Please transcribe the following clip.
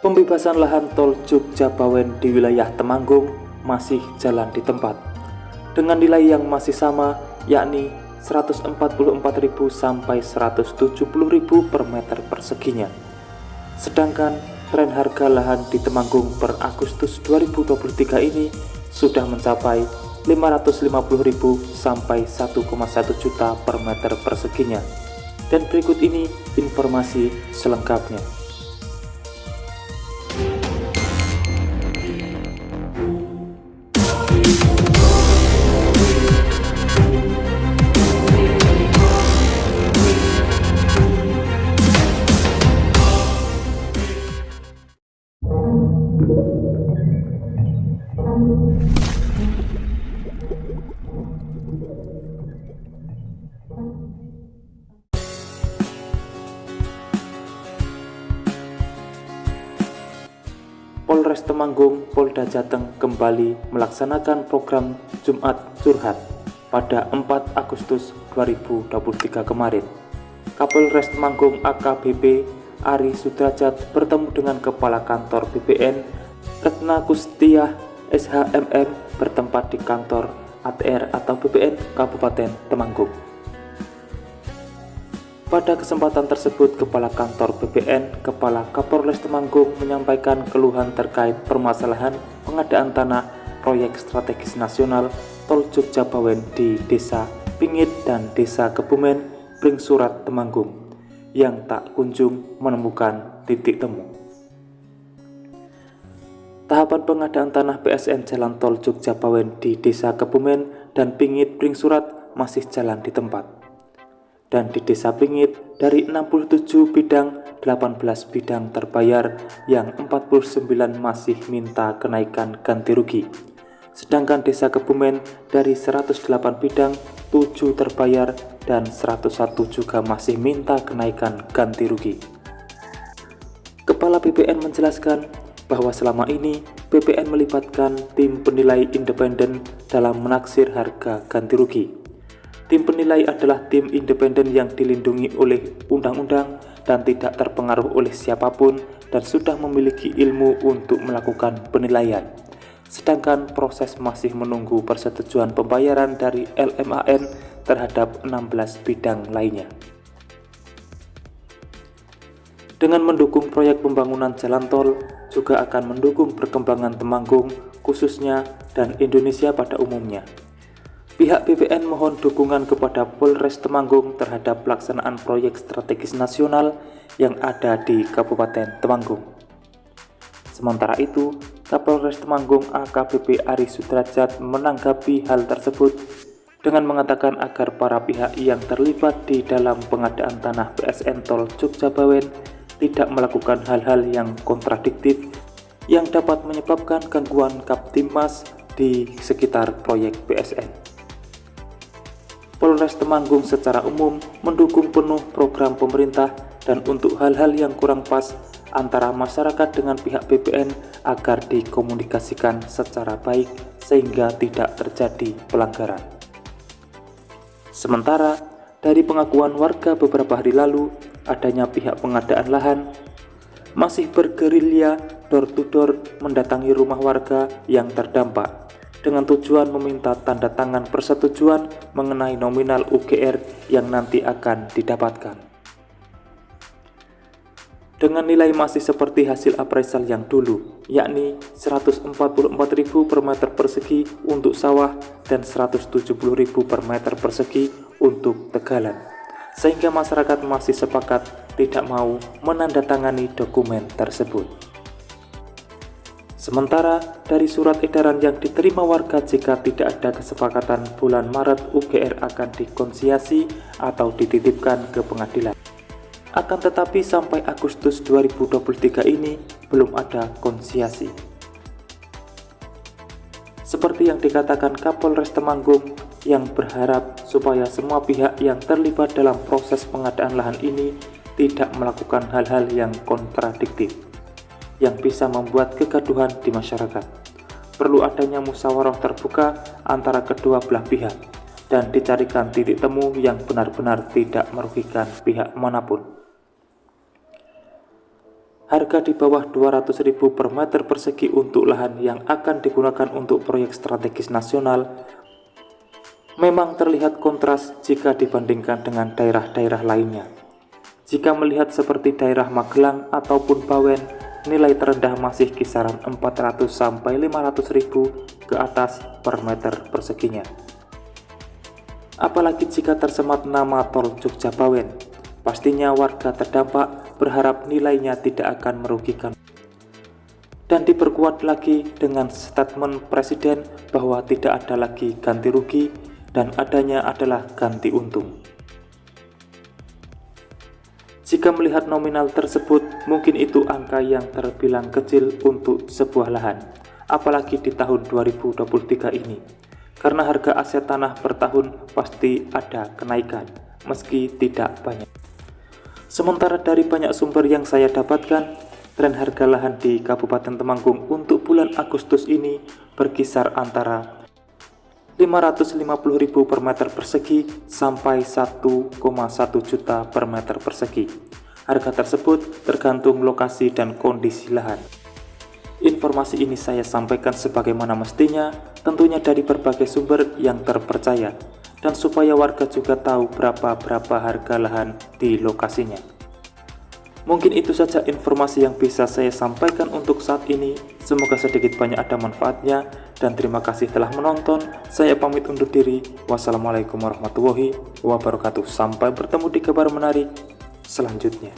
Pembebasan lahan tol Jogja-Bawen di wilayah Temanggung masih jalan di tempat, dengan nilai yang masih sama, yakni 144.000 sampai 170.000 per meter perseginya. Sedangkan tren harga lahan di Temanggung per Agustus 2023 ini sudah mencapai 550.000 sampai 1,1 juta per meter perseginya. Dan berikut ini informasi selengkapnya. Polres Temanggung, Polda Jateng kembali melaksanakan program Jumat Curhat pada 4 Agustus 2023 kemarin. Kapolres Temanggung AKBP Ari Sudrajat bertemu dengan Kepala Kantor BPN Retna Kustiah SHMM bertempat di kantor ATR atau BPN Kabupaten Temanggung. Pada kesempatan tersebut, Kepala Kantor BPN, Kepala Kapolres Temanggung menyampaikan keluhan terkait permasalahan pengadaan tanah proyek strategis nasional Tol Jogja-Bawen di Desa Pingit dan Desa Kebumen, Pringsurat, Temanggung yang tak kunjung menemukan titik temu. Tahapan pengadaan tanah PSN Jalan Tol Jogja-Bawen di Desa Kebumen dan Pingit, Pringsurat masih jalan di tempat. Dan di Desa Pingit, dari 67 bidang, 18 bidang terbayar, yang 49 masih minta kenaikan ganti rugi. Sedangkan Desa Kebumen, dari 108 bidang, 7 terbayar, dan 101 juga masih minta kenaikan ganti rugi. Kepala BPN menjelaskan bahwa selama ini BPN melibatkan tim penilai independen dalam menaksir harga ganti rugi. Tim penilai adalah tim independen yang dilindungi oleh undang-undang dan tidak terpengaruh oleh siapapun dan sudah memiliki ilmu untuk melakukan penilaian. Sedangkan proses masih menunggu persetujuan pembayaran dari LMAN terhadap 16 bidang lainnya. Dengan mendukung proyek pembangunan jalan tol, juga akan mendukung perkembangan Temanggung khususnya dan Indonesia pada umumnya. Pihak BPN mohon dukungan kepada Polres Temanggung terhadap pelaksanaan proyek strategis nasional yang ada di Kabupaten Temanggung. Sementara itu, Kapolres Temanggung AKBP Ari Sudrajat menanggapi hal tersebut dengan mengatakan agar para pihak yang terlibat di dalam pengadaan tanah PSN Tol Jogja-Bawen tidak melakukan hal-hal yang kontradiktif yang dapat menyebabkan gangguan Kaptimas di sekitar proyek PSN. Polres Temanggung secara umum mendukung penuh program pemerintah dan untuk hal-hal yang kurang pas antara masyarakat dengan pihak BPN agar dikomunikasikan secara baik sehingga tidak terjadi pelanggaran. Sementara dari pengakuan warga beberapa hari lalu, adanya pihak pengadaan lahan masih bergerilya door-to-door mendatangi rumah warga yang terdampak dengan tujuan meminta tanda tangan persetujuan mengenai nominal UGR yang nanti akan didapatkan. Dengan nilai masih seperti hasil appraisal yang dulu, yakni 144.000 per meter persegi untuk sawah dan 170.000 per meter persegi untuk tegalan, sehingga masyarakat masih sepakat tidak mau menandatangani dokumen tersebut. Sementara dari surat edaran yang diterima warga, jika tidak ada kesepakatan bulan Maret UGR akan dikonsiasi atau dititipkan ke pengadilan. Akan tetapi sampai Agustus 2023 ini belum ada konsiasi. Seperti yang dikatakan Kapolres Temanggung yang berharap supaya semua pihak yang terlibat dalam proses pengadaan lahan ini tidak melakukan hal-hal yang kontradiktif yang bisa membuat kegaduhan di masyarakat. Perlu adanya musyawarah terbuka antara kedua belah pihak dan dicarikan titik temu yang benar-benar tidak merugikan pihak manapun. harga di bawah 200.000 per meter persegi untuk lahan yang akan digunakan untuk proyek strategis nasional memang terlihat kontras jika dibandingkan dengan daerah-daerah lainnya. Jika melihat seperti daerah Magelang ataupun Bawen, nilai terendah masih kisaran 400 sampai 500.000 ke atas per meter perseginya. Apalagi jika tersemat nama tol Jogja Bawen, pastinya warga terdampak berharap nilainya tidak akan merugikan. Dan diperkuat lagi dengan statement Presiden bahwa tidak ada lagi ganti rugi dan adanya adalah ganti untung. Jika melihat nominal tersebut, mungkin itu angka yang terbilang kecil untuk sebuah lahan, apalagi di tahun 2023 ini. Karena harga aset tanah per tahun pasti ada kenaikan, meski tidak banyak. Sementara dari banyak sumber yang saya dapatkan, tren harga lahan di Kabupaten Temanggung untuk bulan Agustus ini berkisar antara 550.000 per meter persegi sampai 1,1 juta per meter persegi. Harga tersebut tergantung lokasi dan kondisi lahan. Informasi ini saya sampaikan sebagaimana mestinya, tentunya dari berbagai sumber yang terpercaya, dan supaya warga juga tahu berapa harga lahan di lokasinya. Mungkin itu saja informasi yang bisa saya sampaikan untuk saat ini. Semoga sedikit banyak ada manfaatnya, dan terima kasih telah menonton. Saya pamit undur diri. Wassalamualaikum warahmatullahi wabarakatuh. Sampai bertemu di kabar menarik selanjutnya.